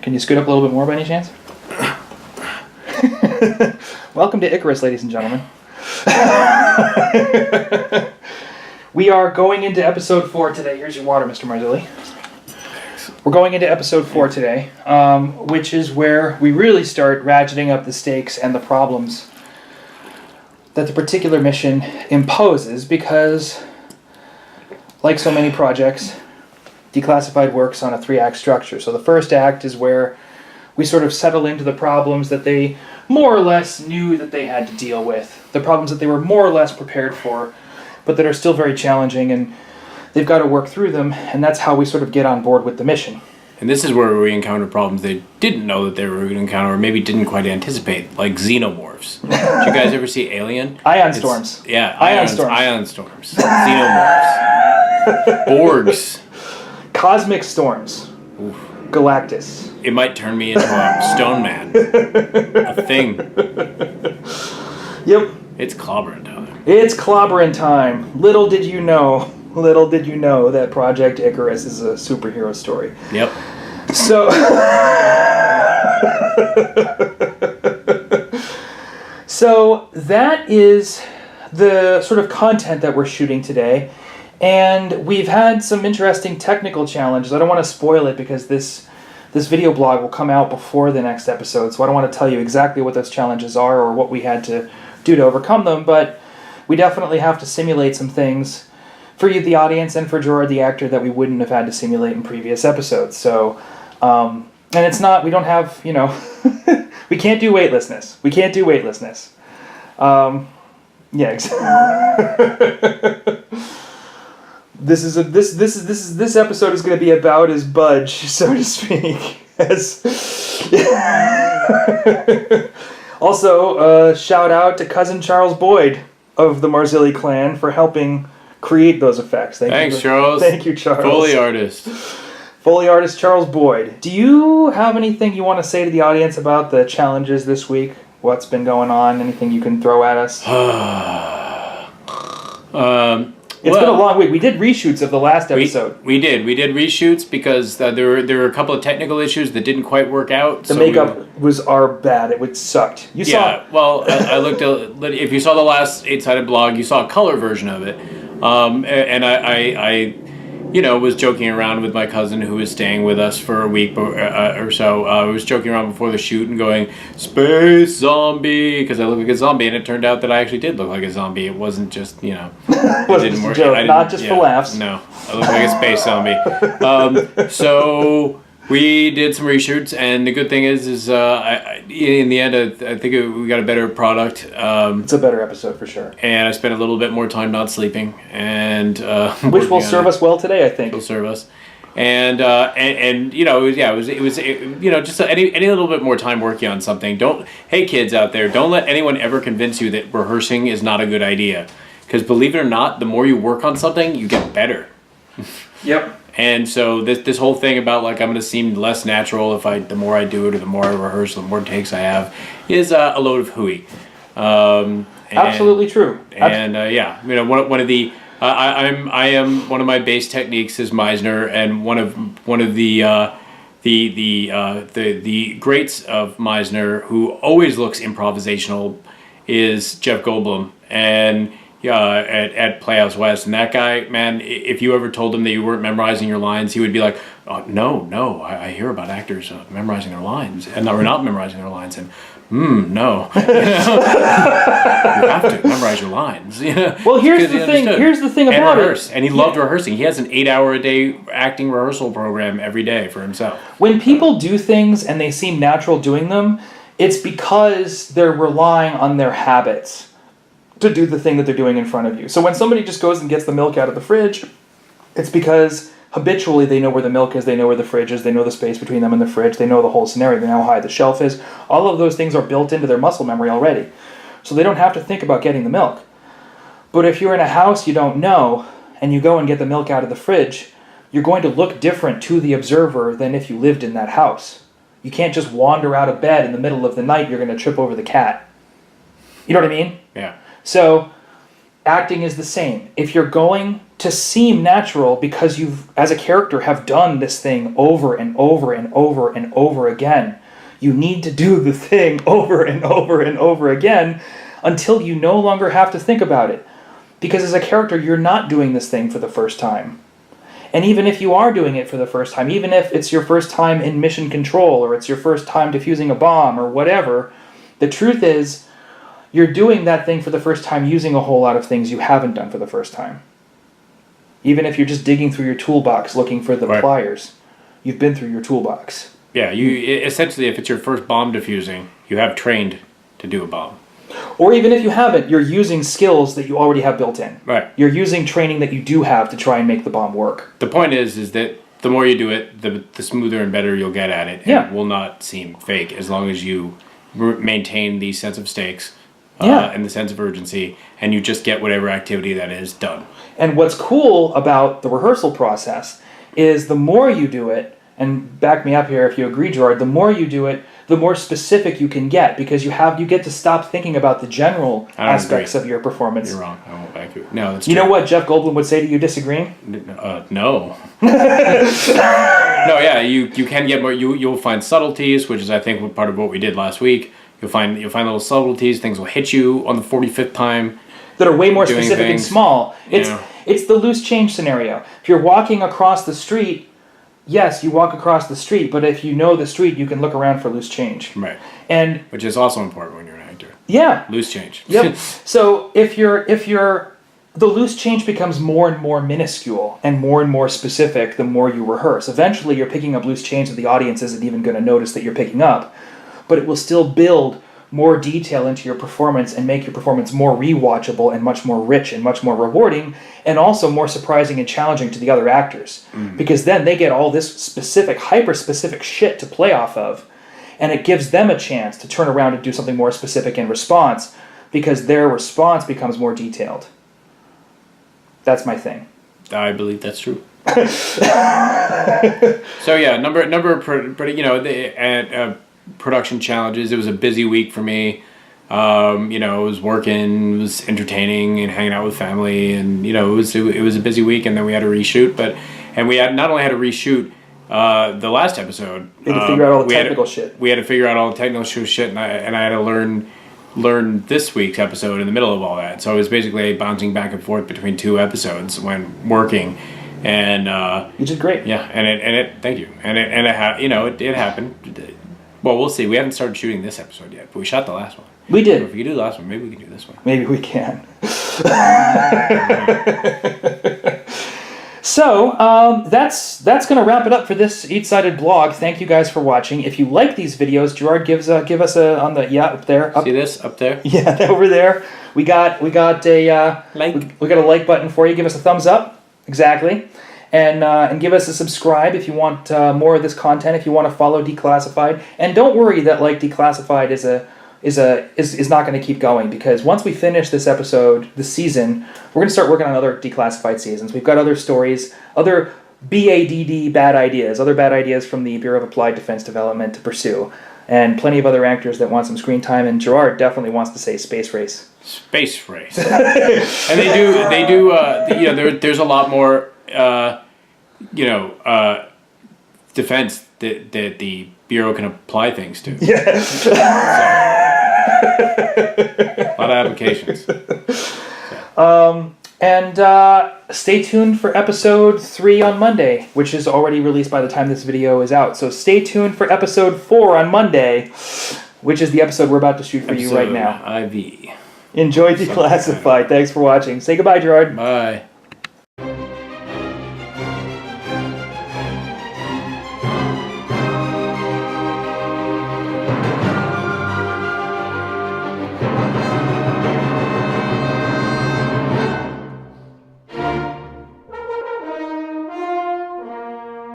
Can you scoot up a little bit more by any chance? Welcome to Icarus, ladies and gentlemen. We are going into episode 4 today. Here's your water, Mr. Marzilli. We're going into episode 4 today, which is where we really start ratcheting up the stakes and the problems that the particular mission imposes, because, like so many projects, Declassified works on a 3-act structure. So the first act is where we sort of settle into the problems that they more or less knew that they had to deal with, the problems that they were more or less prepared for, but that are still very challenging, and they've got to work through them, and that's how we sort of get on board with the mission. And this is where we encounter problems they didn't know that they were going to encounter, or maybe didn't quite anticipate, like xenomorphs. Did you guys ever see Alien? Storms. Yeah, Ion storms. Ion storms. Xenomorphs. Borgs. Cosmic storms. Oof. Galactus. It might turn me into a stone man. A thing. Yep. It's clobbering time. It's clobbering time. Little did you know that Project Icarus is a superhero story. Yep. So, so that is the sort of content that we're shooting today. And we've had some interesting technical challenges. I don't want to spoil it because this video blog will come out before the next episode, so I don't want to tell you exactly what those challenges are or what we had to do to overcome them, but we definitely have to simulate some things for you, the audience, and for Gerard, the actor, that we wouldn't have had to simulate in previous episodes. So, and it's not, we don't have, we can't do weightlessness. Yeah, exactly. This episode is going to be about as Budge, so to speak. Also, shout out to cousin Charles Boyd of the Marzilli clan for helping create those effects. Thanks, Charles. Thank you, Charles. Foley artist Charles Boyd. Do you have anything you want to say to the audience about the challenges this week? What's been going on? Anything you can throw at us? It's been a long week. We did reshoots of the last episode. We did reshoots because there were a couple of technical issues that didn't quite work out. The makeup was bad. It sucked. Well, I looked at, if you saw the last 8-sided blog, you saw a color version of it. And I was joking around with my cousin who was staying with us for a week or so. I was joking around before the shoot and going, "Space zombie," because I look like a zombie, and it turned out that I actually did look like a zombie. It wasn't just, it didn't work. Not just for laughs. No, I look like a space zombie. So we did some reshoots, and the good thing is in the end, I think we got a better product. It's a better episode for sure. And I spent a little bit more time not sleeping, and which will serve us well today, I think. Will serve us, and it was just any little bit more time working on something. Hey kids out there, don't let anyone ever convince you that rehearsing is not a good idea, because believe it or not, the more you work on something, you get better. Yep. And so this whole thing about I'm going to seem less natural the more I do it, or the more I rehearse, the more takes I have, is a load of hooey. Absolutely true. And one of the I am one of my base techniques is Meisner, and one of the greats of Meisner, who always looks improvisational, is Jeff Goldblum, and at Playhouse West. And that guy, man, if you ever told him that you weren't memorizing your lines, he would be like, "Oh, no, I hear about actors memorizing their lines, and we're not memorizing their lines, and no." You have to memorize your lines. Well, here's the thing about it. And he loved rehearsing. He has an 8-hour-a-day acting rehearsal program every day for himself. When people do things and they seem natural doing them, it's because they're relying on their habits to do the thing that they're doing in front of you. So when somebody just goes and gets the milk out of the fridge, it's because habitually they know where the milk is, they know where the fridge is, they know the space between them and the fridge, they know the whole scenario, they know how high the shelf is. All of those things are built into their muscle memory already. So they don't have to think about getting the milk. But if you're in a house you don't know, and you go and get the milk out of the fridge, you're going to look different to the observer than if you lived in that house. You can't just wander out of bed in the middle of the night, you're going to trip over the cat. You know what I mean? Yeah. So acting is the same. If you're going to seem natural because you've, as a character, have done this thing over and over and over and over again. You need to do the thing over and over and over again until you no longer have to think about it. Because as a character, you're not doing this thing for the first time. And even if you are doing it for the first time, even if it's your first time in mission control, or it's your first time defusing a bomb, or whatever, the truth is, you're doing that thing for the first time using a whole lot of things you haven't done for the first time. Even if you're just digging through your toolbox looking for the pliers, you've been through your toolbox. Yeah, you essentially, if it's your first bomb defusing, you have trained to do a bomb. Or even if you haven't, you're using skills that you already have built in. Right. You're using training that you do have to try and make the bomb work. The point is that the more you do it, the smoother and better you'll get at it. And it will not seem fake as long as you maintain the sense of stakes and the sense of urgency, and you just get whatever activity that is done. And what's cool about the rehearsal process is the more you do it, and back me up here if you agree, Gerard, the more you do it, the more specific you can get, because you get to stop thinking about the general aspects of your performance. You're wrong. I won't back you. No, that's true. You know what Jeff Goldblum would say to you disagreeing? No. No, yeah, you can get more. You'll find subtleties, which is I think part of what we did last week. You'll find little subtleties. Things will hit you on the 45th time. That are way more specific and small. It's the loose change scenario. If you're walking across the street, yes, you walk across the street, but if you know the street, you can look around for loose change. Right. And which is also important when you're an actor. Yeah. Loose change. Yep. So if the loose change becomes more and more minuscule and more specific the more you rehearse. Eventually you're picking up loose change that the audience isn't even going to notice that you're picking up, but it will still build more detail into your performance and make your performance more rewatchable and much more rich and much more rewarding, and also more surprising and challenging to the other actors. Because then they get all this specific, hyper-specific shit to play off of, and it gives them a chance to turn around and do something more specific in response, because their response becomes more detailed. That's my thing. I believe that's true. So yeah, number of production challenges. It was a busy week for me. I was working, was entertaining, and hanging out with family, and it was a busy week. And then we had a reshoot, and we had not only had to reshoot the last episode. We had to figure out all the technical shit. We had to figure out all the technical shit, and I had to learn this week's episode in the middle of all that. So I was basically bouncing back and forth between two episodes when working. And you did great. Yeah, and it thank you. And it happened. Well, we'll see. We haven't started shooting this episode yet, but we shot the last one. We did. So if we can do the last one, maybe we can do this one. Maybe we can. So that's going to wrap it up for this Eat-Sided blog. Thank you guys for watching. If you like these videos, Gerard, give us a on the up there. Up. See this up there? Yeah, over there. We got a like. We got a like button for you. Give us a thumbs up. Exactly. And give us a subscribe if you want more of this content. If you want to follow Declassified, and don't worry that Declassified is not going to keep going, because once we finish this season, we're going to start working on other Declassified seasons. We've got other stories, other bad ideas from the Bureau of Applied Defense Development to pursue, and plenty of other actors that want some screen time. And Gerard definitely wants to say Space Race. Space Race. And they do. There's a lot more. Defense that the Bureau can apply things to. Yeah. So, a lot of applications. And stay tuned for episode 3 on Monday, which is already released by the time this video is out. So stay tuned for episode 4 on Monday, which is the episode we're about to shoot for you right now. IV. Enjoy Declassified. Thanks for watching. Say goodbye, Gerard. Bye.